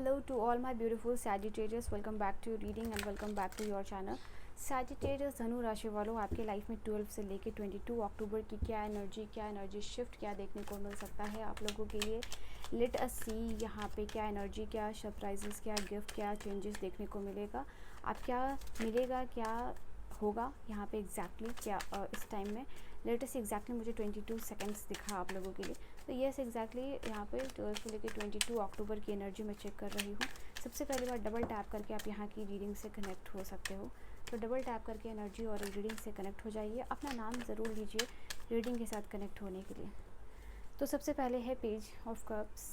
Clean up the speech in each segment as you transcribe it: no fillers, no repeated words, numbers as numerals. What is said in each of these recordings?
Hello to all my beautiful Sagittarius. Welcome back to reading and welcome back to your channel. Sagittarius धनु राशि वालों, आपके life में 12 से लेके 22 अक्टूबर की क्या एनर्जी शिफ्ट क्या देखने को मिल सकता है आप लोगों के लिए। लेट अस सी यहाँ पे क्या एनर्जी, क्या सरप्राइजेस, क्या गिफ्ट, क्या चेंजेस देखने को मिलेगा। आप क्या मिलेगा, क्या होगा यहाँ पे एग्जैक्टली क्या इस टाइम में। लेटेस्ट एग्जैक्टली मुझे 22 सेकेंड्स दिखा आप लोगों के लिए। तो येस एग्जैक्टली यहाँ पे 12 से लेकर 22 अक्टूबर की एनर्जी मैं चेक कर रही हूँ। सबसे पहली बार डबल टैप करके आप यहाँ की रीडिंग से कनेक्ट हो सकते हो। तो डबल टैप करके एनर्जी और रीडिंग से कनेक्ट हो जाइए। अपना नाम ज़रूर लीजिए रीडिंग के साथ कनेक्ट होने के लिए। तो सबसे पहले है page of cups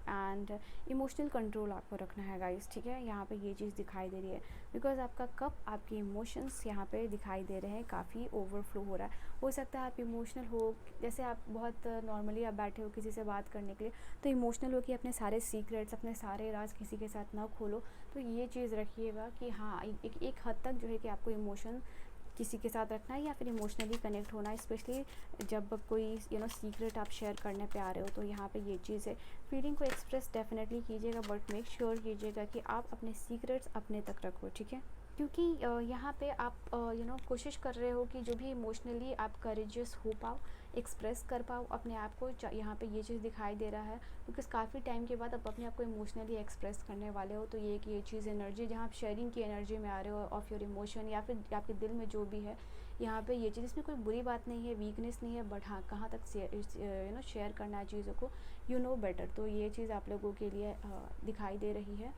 and emotional control आपको रखना है गाइस, ठीक है। यहाँ पे ये चीज़ दिखाई दे रही है बिकॉज आपका कप, आपके इमोशंस यहाँ पे दिखाई दे रहे हैं, काफ़ी ओवरफ्लो हो रहा है। हो सकता है आप इमोशनल हो, जैसे आप बहुत नॉर्मली आप बैठे हो किसी से बात करने के लिए, तो इमोशनल हो कि अपने सारे सीक्रेट्स, अपने सारे राज किसी के साथ ना खोलो। तो ये चीज़ रखिएगा कि हाँ एक हद तक जो है कि आपको इमोशन किसी के साथ रखना है या फिर इमोशनली कनेक्ट होना है, स्पेशली जब कोई सीक्रेट आप शेयर करने पे आ रहे हो। तो यहाँ पे ये चीज़ है, फीलिंग को एक्सप्रेस डेफिनेटली कीजिएगा बट मेक श्योर कीजिएगा कि आप अपने सीक्रेट्स अपने तक रखो, ठीक है। क्योंकि यहाँ पे आप कोशिश कर रहे हो कि जो भी इमोशनली आप करेजियस हो पाओ, एक्सप्रेस कर पाओ अपने आप को। यहाँ पे ये चीज़ दिखाई दे रहा है बिकॉज काफ़ी टाइम के बाद आप अपने आप को इमोशनली एक्सप्रेस करने वाले हो। तो ये चीज़ एनर्जी जहाँ आप शेयरिंग की एनर्जी में आ रहे हो ऑफ योर इमोशन, या फिर आपके दिल में जो भी है यहाँ पे ये चीज़, इसमें कोई बुरी बात नहीं है, वीकनेस नहीं है, बट हाँ कहाँ तक शेयर करना है चीज़ों को, यू नो बेटर। तो ये चीज़ आप लोगों के लिए दिखाई दे रही है।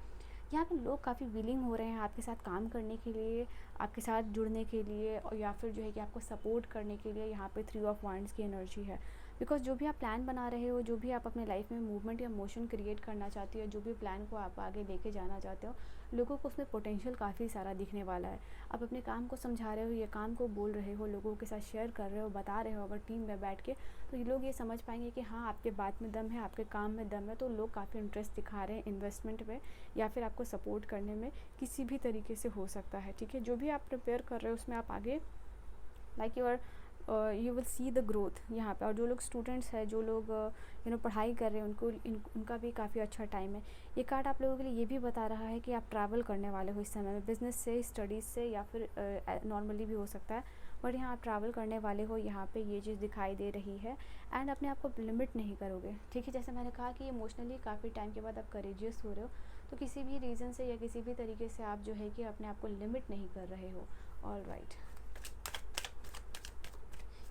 यहाँ पे लोग काफ़ी विलिंग हो रहे हैं आपके साथ काम करने के लिए, आपके साथ जुड़ने के लिए, और या फिर जो है कि आपको सपोर्ट करने के लिए। यहाँ पे 3 ऑफ वांड्स की एनर्जी है बिकॉज जो भी आप प्लान बना रहे हो, जो भी आप अपने लाइफ में मूवमेंट या मोशन क्रिएट करना चाहते हो, जो भी प्लान को आप आगे लेके जाना चाहते हो, लोगों को उसमें पोटेंशियल काफ़ी सारा दिखने वाला है। आप अपने काम को समझा रहे हो या काम को बोल रहे हो, लोगों के साथ शेयर कर रहे हो, बता रहे हो अगर टीम में बैठ के, तो ये लोग ये समझ पाएंगे कि हाँ आपके बात में दम है, आपके काम में दम है। तो लोग काफ़ी इंटरेस्ट दिखा रहे हैं इन्वेस्टमेंट में या फिर आपको सपोर्ट करने में, किसी भी तरीके से हो सकता है, ठीक है। जो भी आप प्रिपेयर कर रहे हो उसमें आप आगे like you will see the growth यहाँ पे। और जो लोग स्टूडेंट्स हैं, जो लोग पढ़ाई कर रहे हैं, उनका भी काफ़ी अच्छा टाइम है। ये कार्ड आप लोगों के लिए ये भी बता रहा है कि आप ट्रैवल करने वाले हो इस समय में, बिजनेस से, स्टडीज़ से, या फिर नॉर्मली भी हो सकता है, बट यहाँ आप ट्रैवल करने वाले हो। यहाँ पे ये चीज़ दिखाई दे रही है एंड अपने आप को लिमिट नहीं करोगे, ठीक है। जैसे मैंने कहा कि इमोशनली काफ़ी टाइम के बाद आप करेजियस हो रहे हो, तो किसी भी रीज़न से या किसी भी तरीके से आप जो है कि अपने आप को लिमिट नहीं कर रहे हो। ऑल राइट,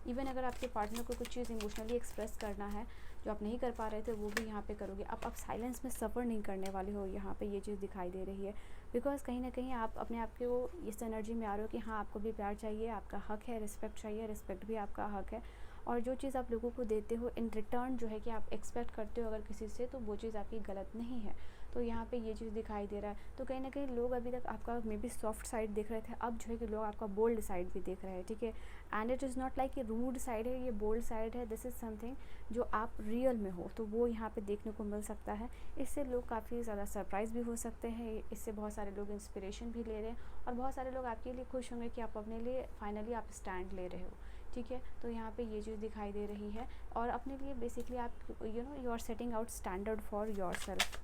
इवन अगर आपके पार्टनर को कुछ चीज़ इमोशनली एक्सप्रेस करना है जो आप नहीं कर पा रहे थे, वो भी यहाँ पे करोगे। आप साइलेंस में सफ़र नहीं करने वाले हो, यहाँ पे ये चीज़ दिखाई दे रही है बिकॉज कहीं ना कहीं आप अपने आप को इस एनर्जी में आ रहे हो कि हाँ आपको भी प्यार चाहिए, आपका हक है, रिस्पेक्ट चाहिए, रिस्पेक्ट भी आपका हक है। और जो चीज़ आप लोगों को देते हो इन रिटर्न जो है कि आप एक्सपेक्ट करते हो अगर किसी से, तो वो चीज़ आपकी गलत नहीं है। तो यहाँ पे ये चीज़ दिखाई दे रहा है। तो कहीं ना कहीं लोग अभी तक आपका मे बी सॉफ्ट साइड देख रहे थे, अब जो है कि लोग आपका बोल्ड साइड भी देख रहे हैं, ठीक है। And it is not like ये रूड साइड है, ये बोल्ड साइड है, दिस इज़ समथिंग जो आप रियल में हो, तो वो यहाँ पे देखने को मिल सकता है। इससे लोग काफ़ी ज़्यादा सरप्राइज़ भी हो सकते हैं, इससे बहुत सारे लोग इंस्पिरेशन भी ले रहे हैं, और बहुत सारे लोग आपके लिए खुश होंगे कि आप अपने लिए फाइनली आप स्टैंड ले रहे हो, ठीक है। तो यहाँ पे ये चीज़ दिखाई दे रही है और अपने लिए बेसिकली आप you are setting out standard for yourself,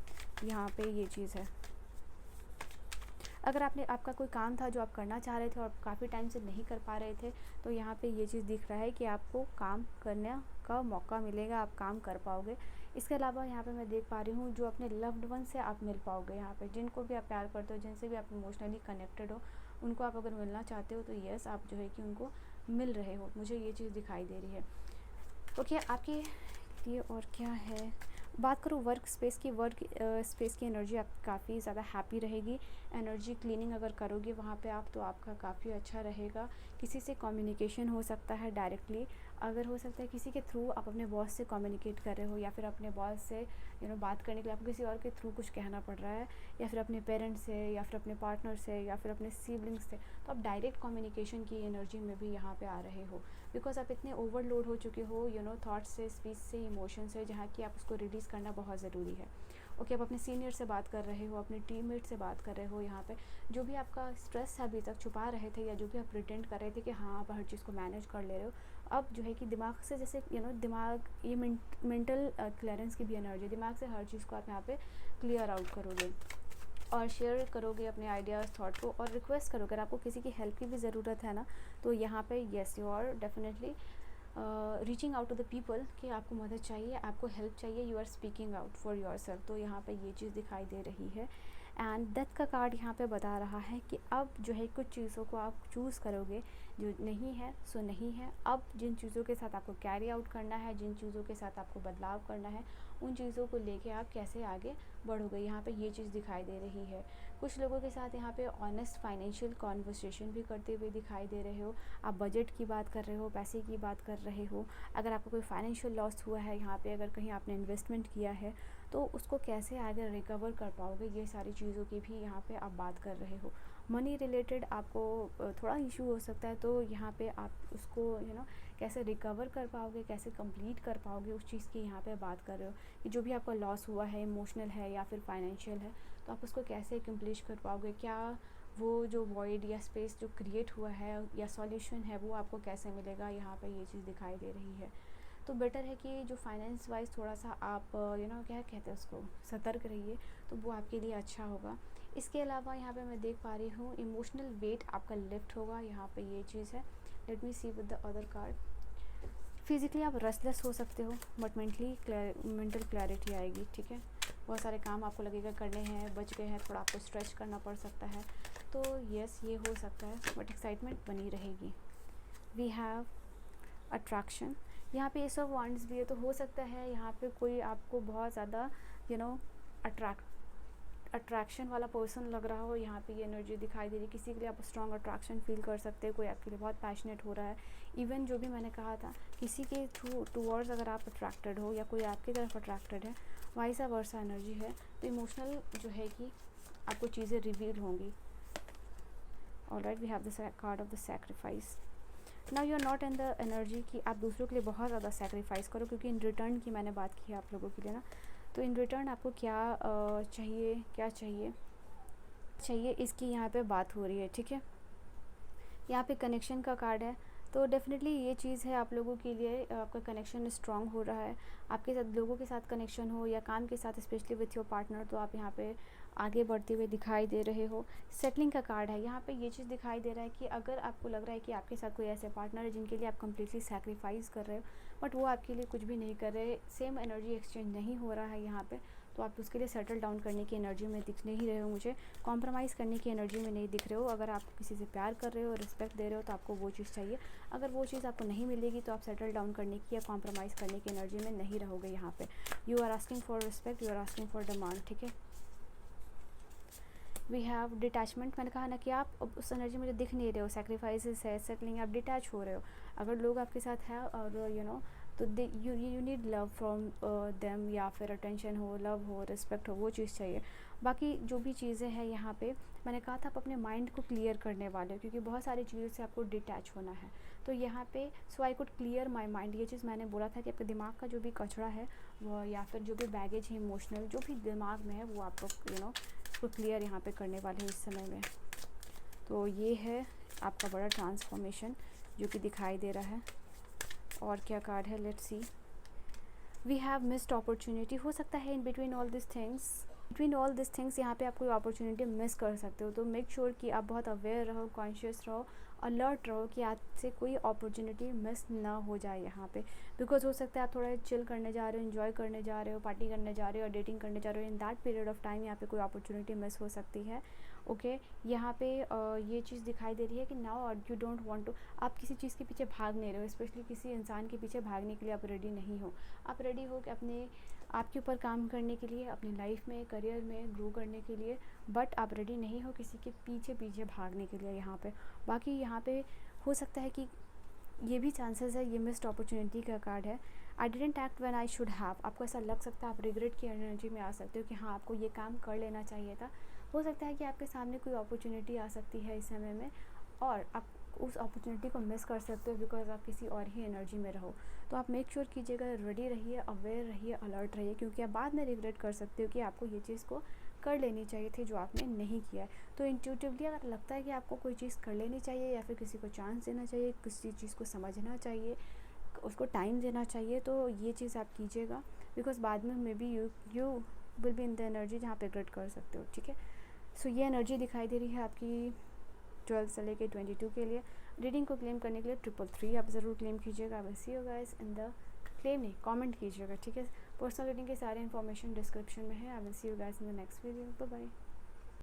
यहाँ पे ये चीज़ है। अगर आपका कोई काम था जो आप करना चाह रहे थे और काफ़ी टाइम से नहीं कर पा रहे थे, तो यहाँ पे ये चीज़ दिख रहा है कि आपको काम करने का मौका मिलेगा, आप काम कर पाओगे। इसके अलावा यहाँ पे मैं देख पा रही हूँ जो अपने लव्ड वन से आप मिल पाओगे। यहाँ पे जिनको भी आप प्यार करते हो, जिनसे भी आप इमोशनली कनेक्टेड हो, उनको आप अगर मिलना चाहते हो तो यस आप जो है कि उनको मिल रहे हो, मुझे ये चीज़ दिखाई दे रही है। ओके, आपके लिए और क्या है, बात करूँ वर्क स्पेस की। वर्क स्पेस की एनर्जी आप काफ़ी ज़्यादा हैप्पी रहेगी। एनर्जी क्लीनिंग अगर करोगे वहाँ पे आप, तो आपका काफ़ी अच्छा रहेगा। किसी से कम्युनिकेशन हो सकता है डायरेक्टली, अगर हो सकता है किसी के थ्रू आप अपने बॉस से कम्युनिकेट कर रहे हो, या फिर अपने बॉस से बात करने के लिए आपको किसी और के थ्रू कुछ कहना पड़ रहा है, या फिर अपने पेरेंट्स से, या फिर अपने पार्टनर से, या फिर अपने सिबलिंग्स से, तो आप डायरेक्ट कम्युनिकेशन की एनर्जी में भी यहाँ पे आ रहे हो बिकॉज आप इतने ओवरलोड हो चुके हो थॉट्स से, स्पीच से, इमोशन से, जहाँ कि आप उसको रिलीज़ करना बहुत ज़रूरी है। ओके, आप अपने सीनियर से बात कर रहे हो, अपने टीममेट से बात कर रहे हो। यहाँ पे जो भी आपका स्ट्रेस है अभी तक छुपा रहे थे, या जो भी आप प्रिटेंड कर रहे थे कि हाँ आप हर चीज़ को मैनेज कर ले रहे हो, अब जो है कि दिमाग से, जैसे दिमाग, ये मेंटल क्लियरेंस की भी एनर्जी, दिमाग से हर चीज़ को आप यहाँ पे क्लियर आउट करोगे और शेयर करोगे अपने आइडियाज़ थॉट को, और रिक्वेस्ट करोगे। अगर आपको किसी की हेल्प की भी ज़रूरत है ना, तो यहाँ पे yes you are definitely reaching out to the people कि आपको मदद चाहिए, आपको हेल्प चाहिए, you are speaking out for yourself. तो यहाँ पे ये चीज़ दिखाई दे रही है। एंड डेथ का कार्ड यहाँ पे बता रहा है कि अब जो है कुछ चीज़ों को आप चूज़ करोगे, जो नहीं है सो नहीं है। अब जिन चीज़ों के साथ आपको कैरी आउट करना है, जिन चीज़ों के साथ आपको बदलाव करना है, उन चीज़ों को लेके आप कैसे आगे बढ़ोगे, यहाँ पे ये चीज़ दिखाई दे रही है। कुछ लोगों के साथ यहाँ पे ऑनेस्ट फाइनेंशियल कॉन्वर्सेशन भी करते हुए दिखाई दे रहे हो। आप बजट की बात कर रहे हो, पैसे की बात कर रहे हो। अगर आपको कोई फाइनेंशियल लॉस हुआ है यहाँ पे, अगर कहीं आपने इन्वेस्टमेंट किया है, तो उसको कैसे आगे रिकवर कर पाओगे, ये सारी चीज़ों की भी यहाँ पे आप बात कर रहे हो। मनी रिलेटेड आपको थोड़ा इशू हो सकता है, तो यहाँ पे आप उसको कैसे रिकवर कर पाओगे, कैसे कंप्लीट कर पाओगे, उस चीज़ की यहाँ पे बात कर रहे हो कि जो भी आपका लॉस हुआ है, इमोशनल है या फिर फाइनेंशियल है, तो आप उसको कैसे कंप्लीट कर पाओगे। क्या वो जो वॉइड या स्पेस जो क्रिएट हुआ है या सॉल्यूशन है, वो आपको कैसे मिलेगा, यहाँ पे ये चीज़ दिखाई दे रही है। तो बेटर है कि जो फाइनेंस वाइज थोड़ा सा आप क्या कहते हैं उसको, सतर्क रहिए, तो वो आपके लिए अच्छा होगा। इसके अलावा यहाँ पे मैं देख पा रही हूँ इमोशनल वेट आपका लिफ्ट होगा, यहाँ पे ये चीज़ है। Let me see with the other card. Physically आप रेस्टलेस हो सकते हो, बट मेंटल क्लैरिटी आएगी, ठीक है। बहुत सारे काम आपको लगेगा करने हैं, बच गए हैं, थोड़ा आपको स्ट्रेच करना पड़ सकता है, तो यस ये हो सकता है, बट एक्साइटमेंट बनी रहेगी। वी हैव अट्रैक्शन, यहाँ पे एस ऑफ वांड्स भी है, तो हो सकता है यहाँ पे कोई आपको बहुत ज़्यादा अट्रैक्शन वाला पर्सन लग रहा हो। यहाँ पे ये एनर्जी दिखाई दे रही है, किसी के लिए आप स्ट्रॉन्ग अट्रैक्शन फील कर सकते हो, कोई आपके लिए बहुत पैशनेट हो रहा है। इवन जो भी मैंने कहा था, किसी के थ्रू टूवर्ड्स अगर आप अट्रैक्टेड हो या कोई आपकी तरफ अट्रैक्टेड है, वाइसा वर्सा एनर्जी है, तो इमोशनल जो है कि आपको चीज़ें रिवील होंगी। Alright, we have the card of the sacrifice. Now you are not in the energy कि आप दूसरों के लिए बहुत ज़्यादा सैक्रिफाइस करो, क्योंकि इन रिटर्न की मैंने बात की है आप लोगों के लिए ना, तो इन रिटर्न आपको क्या चाहिए, क्या चाहिए इसकी यहाँ पे बात हो रही है, ठीक है। यहाँ पे कनेक्शन का कार्ड है, तो डेफिनेटली ये चीज़ है आप लोगों के लिए, आपका कनेक्शन स्ट्रांग हो रहा है, आपके साथ लोगों के साथ कनेक्शन हो या काम के साथ, स्पेशली विथ योर पार्टनर, तो आप यहाँ पे आगे बढ़ते हुए दिखाई दे रहे हो। सेटलिंग का कार्ड है, यहाँ पे ये चीज़ दिखाई दे रहा है कि अगर आपको लग रहा है कि आपके साथ कोई ऐसे पार्टनर है जिनके लिए आप कम्प्लीटली सैक्रिफाइस कर रहे हो, बट वो आपके लिए कुछ भी नहीं कर रहे, सेम एनर्जी एक्सचेंज नहीं हो रहा है यहाँ पे, तो आप उसके लिए सेटल डाउन करने की एनर्जी में दिख नहीं रहे हो मुझे, कॉम्प्रोमाइज़ करने की एनर्जी में नहीं दिख रहे हो। अगर आप किसी से प्यार कर रहे हो, रिस्पेक्ट दे रहे हो, तो आपको वो चीज़ चाहिए। अगर वो चीज़ आपको नहीं मिलेगी, तो आप सेटल डाउन करने की या कॉम्प्रोमाइज़ करने की एनर्जी में नहीं रहोगे यहाँ पे। You are asking for respect, you are asking for demand, ठीक है। वी हैव डिटैचमेंट, मैंने कहा ना कि आप उस एनर्जी में दिख नहीं रहे हो, सेक्रीफाइसेस है, सेटलिंग, आप डिटैच हो रहे हो। अगर लोग आपके साथ हैं और तो you need love from them, या फिर अटेंशन हो, लव हो, रिस्पेक्ट हो, वो चीज़ चाहिए। बाकी जो भी चीज़ें हैं यहाँ पे, मैंने कहा था आप अपने माइंड को क्लियर करने वाले हो, क्योंकि बहुत सारी चीज़ों से आपको डिटैच होना है। तो यहाँ पे so I could clear my mind, ये चीज़ मैंने बोला था कि आपके दिमाग का जो भी कचरा है वो, या फिर जो भी बैगेज है इमोशनल, जो भी दिमाग में है, वो आपको उसको क्लियर यहाँ पे करने वाले हैं इस समय में। तो ये है आपका बड़ा ट्रांसफॉर्मेशन जो कि दिखाई दे रहा है। और क्या कार्ड है, let's see. We have missed opportunity, हो सकता है in between all this things यहाँ पे आप कोई अपॉर्चुनिटी मिस कर सकते हो, तो मेक श्योर कि आप बहुत अवेयर रहो, कॉन्शियस रहो, अलर्ट रहो कि आपसे कोई अपॉर्चुनिटी मिस ना हो जाए यहाँ पे। बिकॉज हो सकता है आप थोड़ा चिल करने जा रहे हो, इन्जॉय करने जा रहे हो, पार्टी करने जा रहे हो, डेटिंग करने जा रहे हो, in that period of time यहाँ पे कोई अपॉर्चुनिटी मिस हो सकती है। ओके यहाँ पे ये चीज़ दिखाई दे रही है कि now you don't want to, आप किसी चीज़ के पीछे भाग नहीं रहे हो, स्पेशली किसी इंसान के पीछे भागने के लिए आप रेडी नहीं हो। आप रेडी हो कि अपने आपके ऊपर काम करने के लिए, अपनी लाइफ में, करियर में ग्रो करने के लिए, बट आप रेडी नहीं हो किसी के पीछे भागने के लिए यहाँ पे। बाकी यहाँ पे हो सकता है कि ये भी चांसेस है, ये मिस्ड अपॉर्चुनिटी का कार्ड है। I didn't act when I should have, आपको ऐसा लग सकता है, आप रिग्रेट की एनर्जी में आ सकते हो कि हाँ आपको ये काम कर लेना चाहिए था। हो सकता है कि आपके सामने कोई अपॉर्चुनिटी आ सकती है इस समय में, और आप उस अपॉर्चुनिटी को मिस कर सकते हो बिकॉज आप किसी और ही एनर्जी में रहो। तो आप मेक श्योर कीजिएगा, रेडी रहिए, अवेयर रहिए, अलर्ट रहिए, क्योंकि आप बाद में रिग्रेट कर सकते हो कि आपको ये चीज़ को कर लेनी चाहिए थी जो आपने नहीं किया है। तो इंट्यूटिवली अगर लगता है कि आपको कोई चीज़ कर लेनी चाहिए, या फिर किसी को चांस देना चाहिए, किसी चीज़ को समझना चाहिए, उसको टाइम देना चाहिए, तो ये चीज़ आप कीजिएगा। बिकॉज बाद में may be you will be in the energy जहाँ पे रिग्रेट कर सकते हो, ठीक है। सो ये एनर्जी दिखाई दे रही है आपकी 12 से लेके 22 के लिए। रीडिंग को क्लेम करने के लिए 333 आप ज़रूर क्लेम कीजिएगा। I see you guys in the claim नहीं, कमेंट कीजिएगा, ठीक है। पर्सनल रीडिंग के सारे इन्फॉर्मेशन डिस्क्रिप्शन में है। I will see you guys in the next video. Bye bye.